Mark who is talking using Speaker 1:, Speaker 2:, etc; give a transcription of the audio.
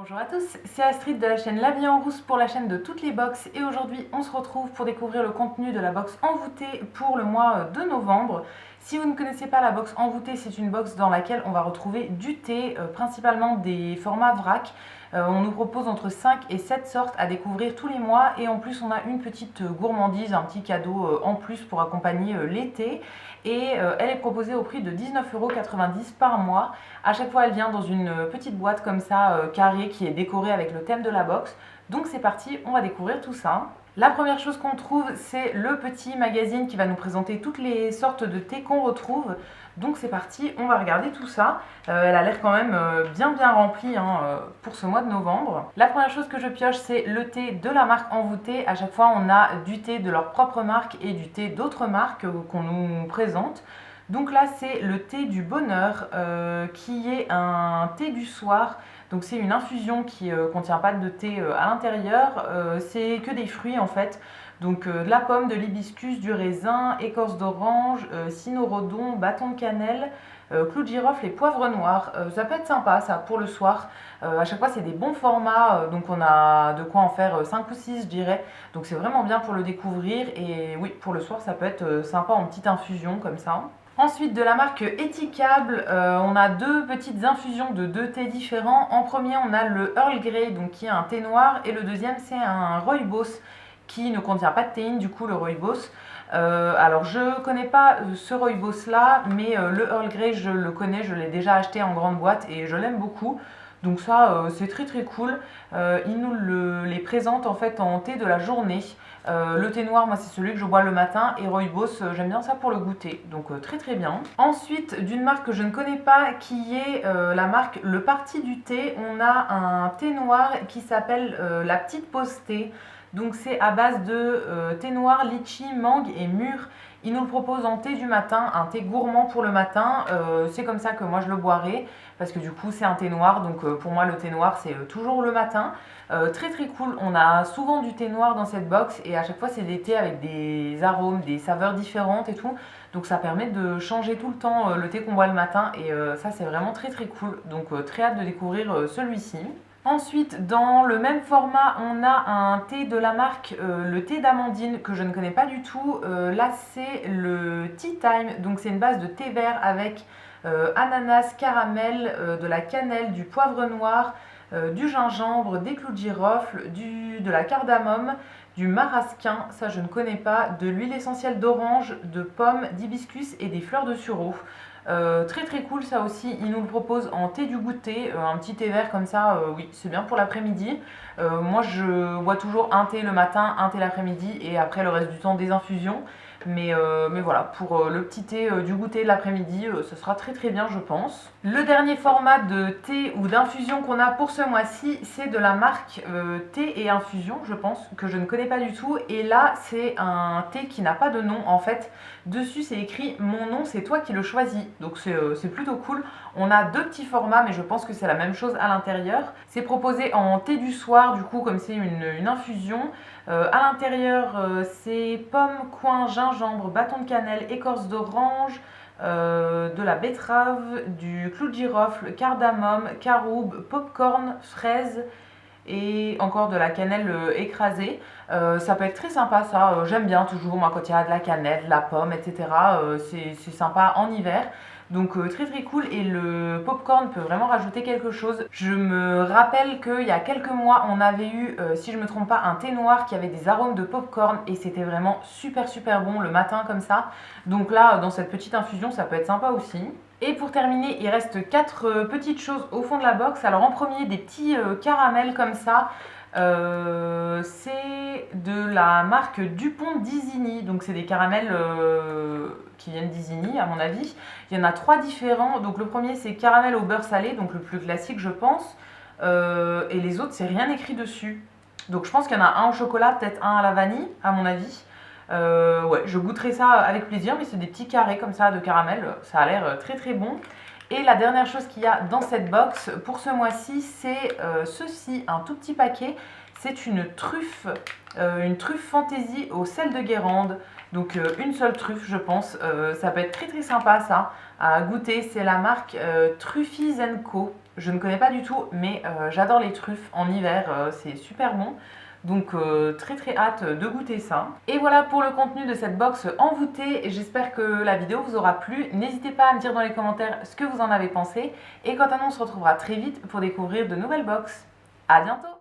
Speaker 1: Bonjour à tous, c'est Astrid de la chaîne La Vie en Rousse pour la chaîne de toutes les box et aujourd'hui on se retrouve pour découvrir le contenu de la box envoûtée pour le mois de novembre. Si vous ne connaissez pas la box envoûtée, c'est une box dans laquelle on va retrouver du thé, principalement des formats vrac. On nous propose entre 5 et 7 sortes à découvrir tous les mois et en plus on a une petite gourmandise, un petit cadeau en plus pour accompagner l'été. Et elle est proposée au prix de 19,90 € par mois. À chaque fois elle vient dans une petite boîte comme ça carrée qui est décorée avec le thème de la box. Donc c'est parti, on va découvrir tout ça. La première chose qu'on trouve, c'est le petit magazine qui va nous présenter toutes les sortes de thé qu'on retrouve. Donc c'est parti, on va regarder tout ça. Elle a l'air quand même bien remplie pour ce mois de novembre. La première chose que je pioche, c'est le thé de la marque Envoûtée. À chaque fois, on a du thé de leur propre marque et du thé d'autres marques qu'on nous présente. Donc là, c'est le thé du bonheur qui est un thé du soir. Donc c'est une infusion qui ne contient pas de thé à l'intérieur, c'est que des fruits en fait. Donc de la pomme, de l'hibiscus, du raisin, écorce d'orange, cynorrhodon, bâton de cannelle, clou de girofle et poivre noir. Ça peut être sympa ça pour le soir. À chaque fois c'est des bons formats, donc on a de quoi en faire 5 ou 6 je dirais. Donc c'est vraiment bien pour le découvrir et oui pour le soir ça peut être sympa en petite infusion comme ça. Ensuite, de la marque Etikable, on a deux petites infusions de deux thés différents. En premier, on a le Earl Grey, donc qui est un thé noir, et le deuxième, c'est un Rooibos qui ne contient pas de théine, du coup, le Rooibos. Alors, je connais pas ce Rooibos là, mais le Earl Grey, je le connais, je l'ai déjà acheté en grande boîte et je l'aime beaucoup. Donc ça, c'est très cool. Ils nous les présentent en fait en thé de la journée. Le thé noir, moi c'est celui que je bois le matin et Rooibos, j'aime bien ça pour le goûter, donc très bien. Ensuite, d'une marque que je ne connais pas, qui est la marque Le Parti du Thé, on a un thé noir qui s'appelle la petite pause thé. Donc c'est à base de thé noir, litchi, mangue et mûre. Il nous le propose en thé du matin, un thé gourmand pour le matin. C'est comme ça que moi je le boirai, parce que du coup c'est un thé noir, donc pour moi le thé noir c'est toujours le matin. Très cool, on a souvent du thé noir dans cette box et à chaque fois c'est des thés avec des arômes, des saveurs différentes et tout. Donc ça permet de changer tout le temps le thé qu'on boit le matin et ça c'est vraiment très cool. Donc très hâte de découvrir celui-ci. Ensuite, dans le même format, on a un thé de la marque le thé d'amandine que je ne connais pas du tout. Là, c'est le Tea Time, donc c'est une base de thé vert avec ananas, caramel, de la cannelle, du poivre noir, du gingembre, des clous de girofle, de la cardamome, du marasquin, ça je ne connais pas, de l'huile essentielle d'orange, de pommes, d'hibiscus et des fleurs de sureau. Très cool ça aussi, il nous le propose en thé du goûter, un petit thé vert comme ça, oui c'est bien pour l'après-midi. Moi je bois toujours un thé le matin, un thé l'après-midi et après le reste du temps des infusions. Mais voilà, pour le petit thé du goûter l'après-midi, ce sera très bien je pense. Le dernier format de thé ou d'infusion qu'on a pour ce mois-ci, c'est de la marque thé et infusion, je pense, que je ne connais pas du tout. Et là, c'est un thé qui n'a pas de nom en fait. Dessus, c'est écrit « Mon nom, c'est toi qui le choisis ». Donc c'est plutôt cool. On a deux petits formats, mais je pense que c'est la même chose à l'intérieur. C'est proposé en thé du soir, du coup, comme c'est une infusion. À l'intérieur, c'est pommes, coin, gingembre, bâton de cannelle, écorce d'orange, de la betterave, du clou de girofle, cardamome, caroube, popcorn, fraise et encore de la cannelle écrasée. Ça peut être très sympa ça, j'aime bien toujours moi quand il y a de la cannelle, de la pomme, etc. C'est sympa en hiver. Donc très cool et le popcorn peut vraiment rajouter quelque chose. Je me rappelle qu'il y a quelques mois on avait eu, si je me trompe pas, un thé noir qui avait des arômes de popcorn et c'était vraiment super bon le matin comme ça. Donc là dans cette petite infusion ça peut être sympa aussi. Et pour terminer, il reste 4 petites choses au fond de la box. Alors en premier, des petits caramels comme ça. C'est de la marque Dupont d'Isigny. Donc c'est des caramels qui viennent d'Isigny à mon avis. Il y en a 3 différents. Donc le premier c'est caramel au beurre salé, donc le plus classique je pense. Et les autres c'est rien écrit dessus. Donc je pense qu'il y en a un au chocolat, peut-être un à la vanille à mon avis. Ouais, je goûterai ça avec plaisir, mais c'est des petits carrés comme ça de caramel, ça a l'air très bon. Et la dernière chose qu'il y a dans cette box pour ce mois-ci, c'est ceci, un tout petit paquet. C'est une truffe fantaisie au sel de Guérande. Donc une seule truffe, je pense. Ça peut être très sympa ça à goûter. C'est la marque Truffis & Co. Je ne connais pas du tout, mais j'adore les truffes en hiver, c'est super bon. Donc très hâte de goûter ça. Et voilà pour le contenu de cette box envoûtée. J'espère que la vidéo vous aura plu. N'hésitez pas à me dire dans les commentaires ce que vous en avez pensé. Et quant à nous, on se retrouvera très vite pour découvrir de nouvelles box. À bientôt!